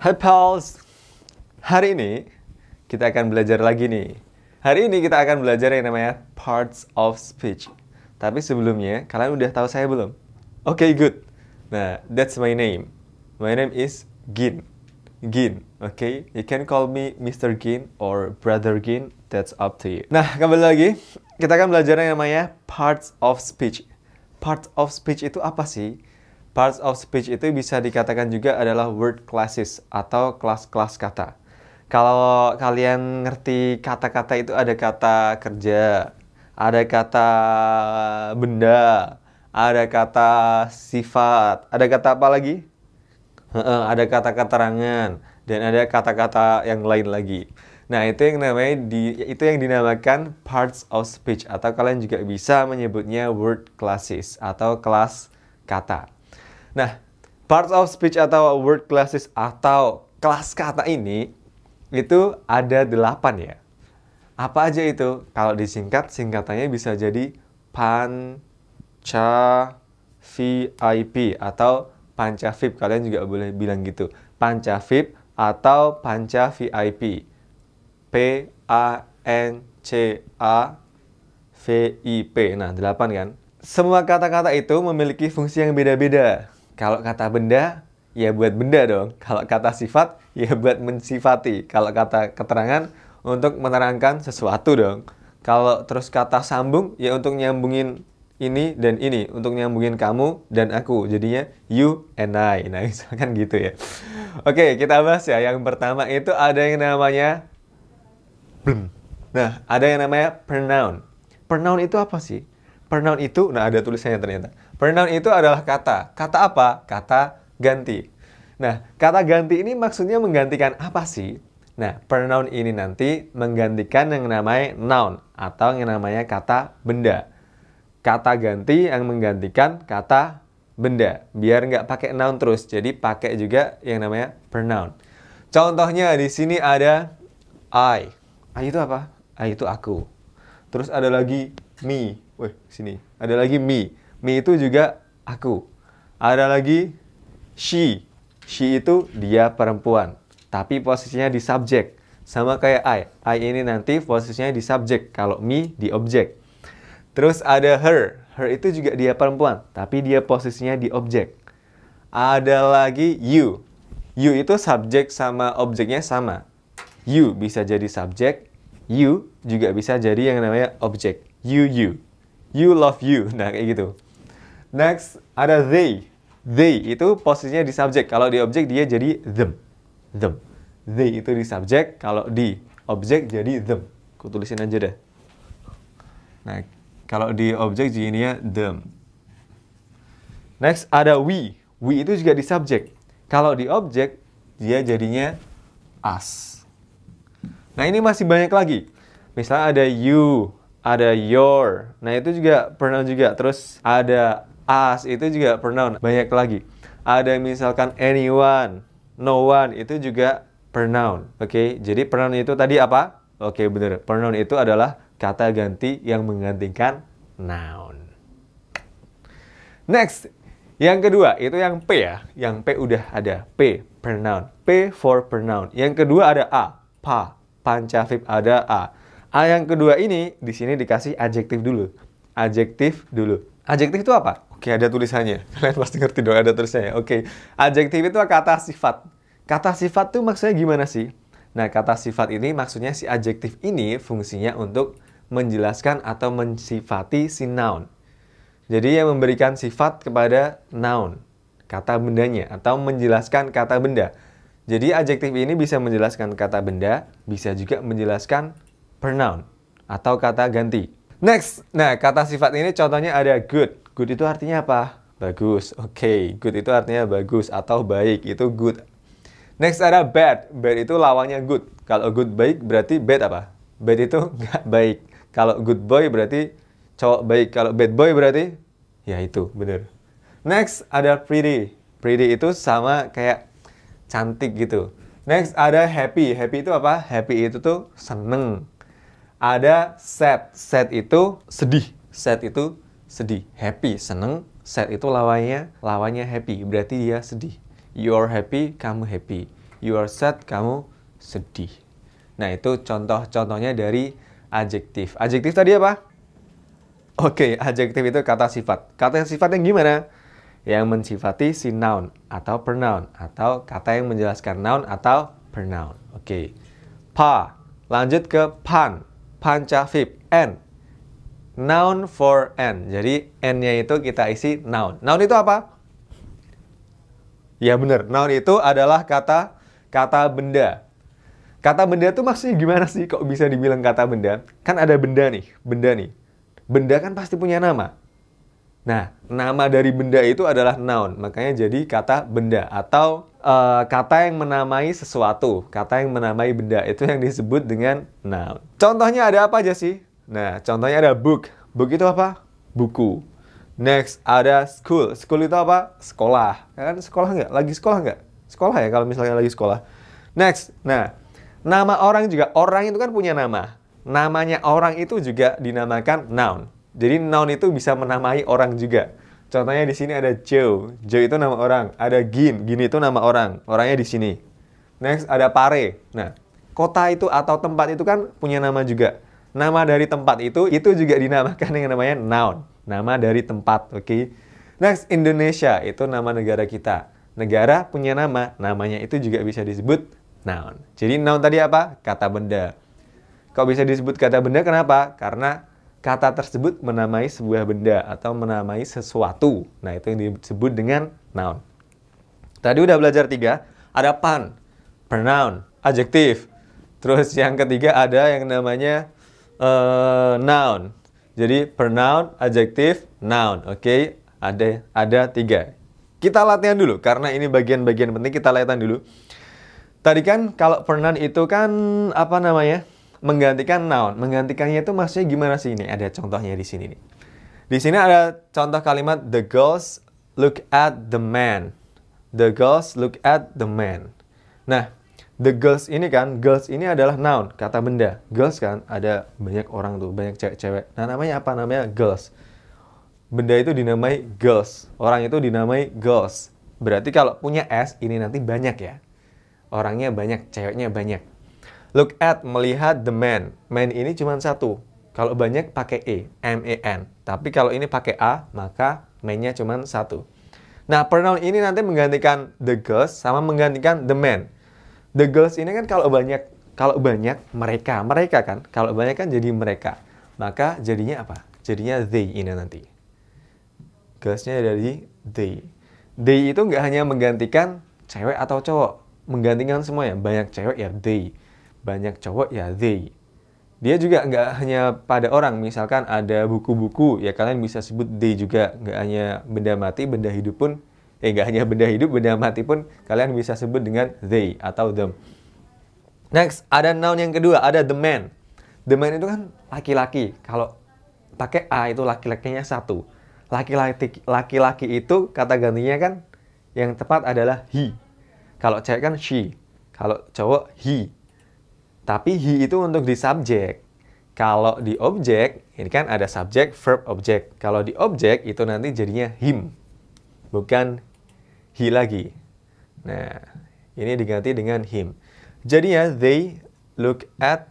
Hai pals, hari ini kita akan belajar lagi nih. Hari ini kita akan belajar yang namanya parts of speech. Tapi sebelumnya, kalian udah tahu saya belum? Oke, good. Nah, that's my name. My name is Gin. Gin, okay? You can call me Mr. Gin or Brother Gin. That's up to you. Nah, kembali lagi. Kita akan belajar yang namanya parts of speech. Parts of speech itu apa sih? Parts of speech itu bisa dikatakan juga adalah word classes atau kelas-kelas kata. Kalau kalian ngerti kata-kata itu ada kata kerja, ada kata benda, ada kata sifat, ada kata apa lagi? Ada kata keterangan dan ada kata-kata yang lain lagi. Nah, itu yang dinamakan parts of speech atau kalian juga bisa menyebutnya word classes atau kelas kata. Nah, parts of speech atau word classes atau kelas kata ini itu ada 8 ya. Apa aja itu? Kalau disingkat, singkatannya bisa jadi Panca VIP atau Panca VIP. Kalian juga boleh bilang gitu. Panca VIP atau Panca VIP. PANCA-VIP. Nah, 8 kan? Semua kata-kata itu memiliki fungsi yang beda-beda. Kalau kata benda, ya buat benda dong. Kalau kata sifat, ya buat mensifati. Kalau kata keterangan, untuk menerangkan sesuatu dong. Kalau terus kata sambung, ya untuk nyambungin ini dan ini. Untuk nyambungin kamu dan aku. Jadinya you and I. Nah, misalkan gitu ya. Oke, kita bahas ya. Yang pertama itu ada yang namanya Nah, ada yang namanya pronoun. Pronoun itu apa sih? Pronoun itu, nah ada tulisannya ternyata. Pronoun itu adalah kata. Kata apa? Kata ganti. Nah, kata ganti ini maksudnya menggantikan apa sih? Nah, pronoun ini nanti menggantikan yang namanya noun atau yang namanya kata benda. Kata ganti yang menggantikan kata benda. Biar nggak pakai noun terus, jadi pakai juga yang namanya pronoun. Contohnya di sini ada I. I itu apa? I itu aku. Terus ada lagi me. Wih, sini. Ada lagi me. Me itu juga aku. Ada lagi she. She itu dia perempuan. Tapi posisinya di subjek. Sama kayak I. I ini nanti posisinya di subjek. Kalau me di objek. Terus ada her. Her itu juga dia perempuan. Tapi dia posisinya di objek. Ada lagi you. You itu subjek sama objeknya sama. You bisa jadi subjek. You juga bisa jadi yang namanya objek. You. You love you. Nah, kayak gitu. Next, ada they. They itu posisinya di subjek. Kalau di objek dia jadi them. Them. They itu di subjek. Kalau di objek jadi them. Aku tulisin aja deh. Nah, kalau di objek jadinya them. Next, ada we. We itu juga di subjek. Kalau di objek dia jadinya us. Nah, ini masih banyak lagi. Misalnya ada you, ada your. Nah, itu juga pronoun juga. Terus ada us, itu juga pronoun. Banyak lagi. Ada misalkan anyone, no one, itu juga pronoun. Oke, jadi pronoun itu tadi apa? Oke, bener. Pronoun itu adalah kata ganti yang menggantikan noun. Next, yang kedua, itu yang P ya. Yang P udah ada. P, pronoun. P for pronoun. Yang kedua ada A, pa. Panca VIP ada A. A yang kedua ini di sini dikasih adjektif dulu. Adjektif dulu. Adjektif itu apa? Oke, ada tulisannya. Kalian pasti ngerti dong ada tulisannya. Oke. Adjektif itu kata sifat. Kata sifat itu maksudnya gimana sih? Nah, kata sifat ini maksudnya si adjektif ini fungsinya untuk menjelaskan atau mensifati si noun. Jadi yang memberikan sifat kepada noun, kata bendanya atau menjelaskan kata benda. Jadi adjektif ini bisa menjelaskan kata benda, bisa juga menjelaskan pronoun atau kata ganti. Next, nah kata sifat ini contohnya ada good. Good itu artinya apa? Bagus. Oke, good itu artinya bagus atau baik, itu good. Next ada bad. Bad itu lawannya good. Kalau good baik berarti bad apa? Bad itu nggak baik. Kalau good boy berarti cowok baik. Kalau bad boy berarti ya itu, bener. Next ada pretty. Pretty itu sama kayak cantik gitu. Next ada happy. Happy itu apa? Happy itu tuh seneng. Ada sad. Sad itu sedih. Sad itu sedih. Happy seneng. Sad itu lawannya happy. Berarti dia sedih. You're happy, kamu happy. You are sad, kamu sedih. Nah, itu contoh-contohnya dari adjektif. Adjektif tadi apa? Oke, adjektif itu kata sifat. Kata sifat yang gimana? Yang mensifati si noun atau pronoun, atau kata yang menjelaskan noun atau pronoun. Oke. Pa. Lanjut ke pan. Pancavip. N. Noun for N. Jadi N-nya itu kita isi noun. Noun itu apa? Ya benar. Noun itu adalah kata benda. Kata benda itu maksudnya gimana sih? Kok bisa dibilang kata benda? Kan ada benda nih. Benda kan pasti punya nama. Nah, nama dari benda itu adalah noun. Makanya jadi kata benda. Atau kata yang menamai sesuatu. Kata yang menamai benda. Itu yang disebut dengan noun. Contohnya ada apa aja sih? Nah, contohnya ada book. Book itu apa? Buku. Next, ada school. School itu apa? Sekolah. Kan sekolah nggak? Lagi sekolah nggak? Sekolah ya kalau misalnya lagi sekolah. Next, nah, nama orang juga. Orang itu kan punya nama. Namanya orang itu juga dinamakan noun. Jadi noun itu bisa menamai orang juga. Contohnya di sini ada Joe. Joe itu nama orang. Ada Gin. Gin itu nama orang. Orangnya di sini. Next ada Pare. Nah, kota itu atau tempat itu kan punya nama juga. Nama dari tempat itu juga dinamakan yang namanya noun. Nama dari tempat, oke. Next, Indonesia itu nama negara kita. Negara punya nama, namanya itu juga bisa disebut noun. Jadi noun tadi apa? Kata benda. Kok bisa disebut kata benda? Kenapa? Karena kata tersebut menamai sebuah benda atau menamai sesuatu. Nah, itu yang disebut dengan noun. Tadi udah belajar 3. Ada pan, pronoun, adjektif. Terus yang ketiga ada yang namanya noun. Jadi pronoun, adjektif, noun. Oke, ada 3. Kita latihan dulu karena ini bagian-bagian penting, kita latihan dulu. Tadi kan kalau pronoun itu kan apa namanya? Menggantikan noun. Menggantikannya itu maksudnya gimana sih ini? Ada contohnya di sini nih. Di sini ada contoh kalimat the girls look at the man. The girls look at the man. Nah, the girls ini kan, girls ini adalah noun, kata benda. Girls kan ada banyak orang tuh, banyak cewek-cewek. Nah, namanya apa? Namanya girls. Benda itu dinamai girls. Orang itu dinamai girls. Berarti kalau punya S ini nanti banyak ya. Orangnya banyak, ceweknya banyak. Look at, melihat the man. Man ini cuma satu. Kalau banyak pakai E, M-A-N. Tapi kalau ini pakai A, maka man-nya cuma satu. Nah, pronoun ini nanti menggantikan the girls sama menggantikan the man. The girls ini kan kalau banyak mereka. Mereka kan, kalau banyak kan jadi mereka. Maka jadinya apa? Jadinya they ini nanti. Girls-nya dari they. They itu nggak hanya menggantikan cewek atau cowok. Menggantikan semua ya. Banyak cewek ya they. Banyak cowok ya they. Dia juga nggak hanya pada orang. Misalkan ada buku-buku, ya kalian bisa sebut they juga. Nggak hanya benda mati, benda hidup pun. Nggak hanya benda hidup, benda mati pun kalian bisa sebut dengan they atau them. Next, ada noun yang kedua, ada the man. The man itu kan laki-laki. Kalau pakai A itu laki-lakinya satu. Laki-laki itu kata gantinya kan yang tepat adalah he. Kalau cewek kan she. Kalau cowok he. Tapi he itu untuk di subjek. Kalau di objek, ini kan ada subjek, verb, objek. Kalau di objek, itu nanti jadinya him. Bukan he lagi. Nah, ini diganti dengan him. Jadinya, they look at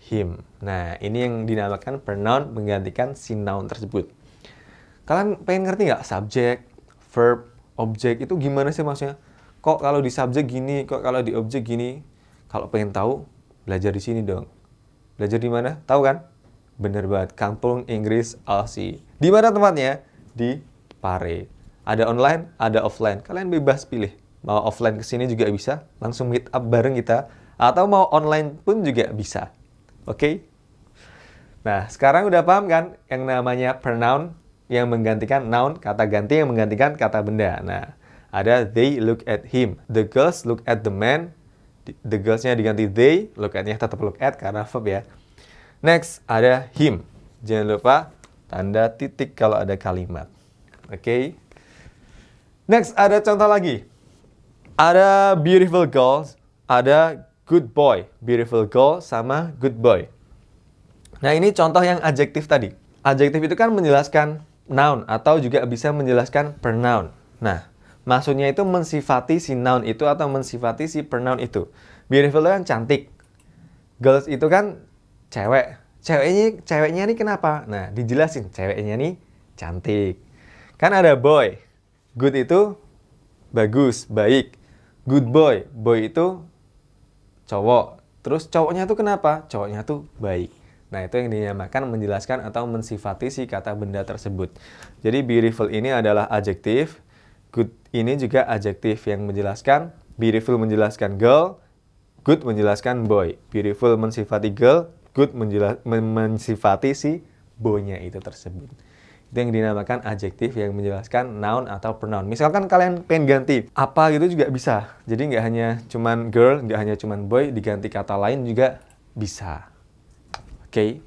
him. Nah, ini yang dinamakan pronoun menggantikan si noun tersebut. Kalian pengen ngerti nggak? Subjek, verb, objek itu gimana sih maksudnya? Kok kalau di subjek gini, kok kalau di objek gini? Kalau pengen tahu, belajar di sini dong. Belajar di mana? Tahu kan? Bener banget, Kampung Inggris Aussie. Di mana tempatnya? Di Pare. Ada online, ada offline. Kalian bebas pilih. Mau offline ke sini juga bisa, langsung meet up bareng kita, atau mau online pun juga bisa. Oke? Nah, sekarang udah paham kan yang namanya pronoun yang menggantikan noun, kata ganti yang menggantikan kata benda. Nah, ada they look at him, the girls look at the man. The girls-nya diganti they, look at-nya tetap look at karena verb ya. Next, ada him. Jangan lupa tanda titik kalau ada kalimat. Oke. Next, ada contoh lagi. Ada beautiful girls, ada good boy. Beautiful girl sama good boy. Nah, ini contoh yang adjektif tadi. Adjektif itu kan menjelaskan noun atau juga bisa menjelaskan pronoun. Nah, Maksudnya itu mensifati si noun itu atau mensifati si pronoun itu. Beautiful itu kan cantik. Girls itu kan cewek. Ceweknya nih kenapa? Nah, dijelasin ceweknya nih cantik. Kan ada boy. Good itu bagus, baik. Good boy. Boy itu cowok. Terus cowoknya tuh kenapa? Cowoknya tuh baik. Nah, itu yang dinamakan menjelaskan atau mensifati si kata benda tersebut. Jadi, beautiful ini adalah adjektif. Good ini juga adjektif yang menjelaskan. Beautiful menjelaskan girl. Good menjelaskan boy. Beautiful mensifati girl. Good mensifati si boy-nya itu tersebut. Itu yang dinamakan adjektif yang menjelaskan noun atau pronoun. Misalkan kalian pengen ganti apa gitu juga bisa. Jadi nggak hanya cuman girl, nggak hanya cuman boy, diganti kata lain juga bisa. Oke.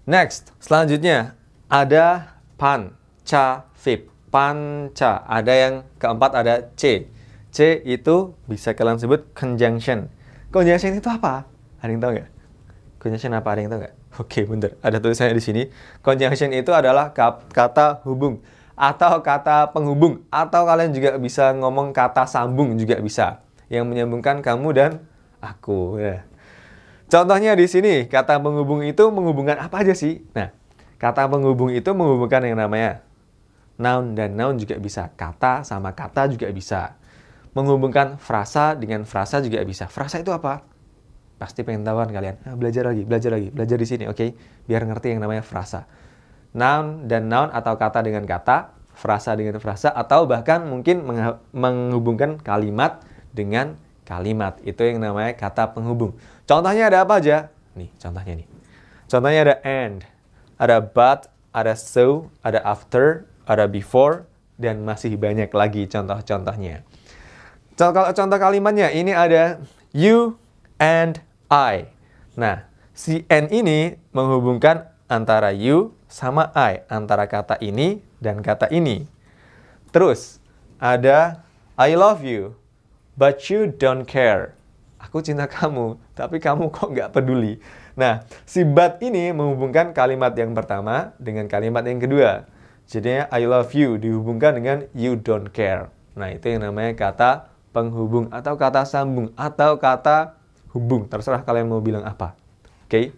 Next, selanjutnya ada panca verb. Panca. Ada yang keempat ada C. C itu bisa kalian sebut conjunction. Conjunction itu apa? Ada yang tahu nggak? Conjunction apa? Ada yang tahu nggak? Oke, bentar. Ada tulisannya di sini. Conjunction itu adalah kata hubung atau kata penghubung, atau kalian juga bisa ngomong kata sambung juga bisa, yang menyambungkan kamu dan aku. Ya. Contohnya di sini, kata penghubung itu menghubungkan apa aja sih? Nah, kata penghubung itu menghubungkan yang namanya noun dan noun juga bisa. Kata sama kata juga bisa. Menghubungkan frasa dengan frasa juga bisa. Frasa itu apa? Pasti pengen tahu kan kalian. Belajar di sini, oke? Biar ngerti yang namanya frasa. Noun dan noun atau kata dengan kata, frasa dengan frasa, atau bahkan mungkin menghubungkan kalimat dengan kalimat. Itu yang namanya kata penghubung. Contohnya ada apa aja? Nih, contohnya nih. Contohnya ada and, ada but, ada so, ada after, ada before, dan masih banyak lagi contoh-contohnya. Kalau contoh kalimatnya, ini ada you and I. Nah, si and ini menghubungkan antara you sama I, antara kata ini dan kata ini. Terus, ada I love you, but you don't care. Aku cinta kamu, tapi kamu kok nggak peduli. Nah, si but ini menghubungkan kalimat yang pertama dengan kalimat yang kedua. Jadinya I love you dihubungkan dengan you don't care. Nah, itu yang namanya kata penghubung atau kata sambung atau kata hubung. Terserah kalian mau bilang apa. Oke?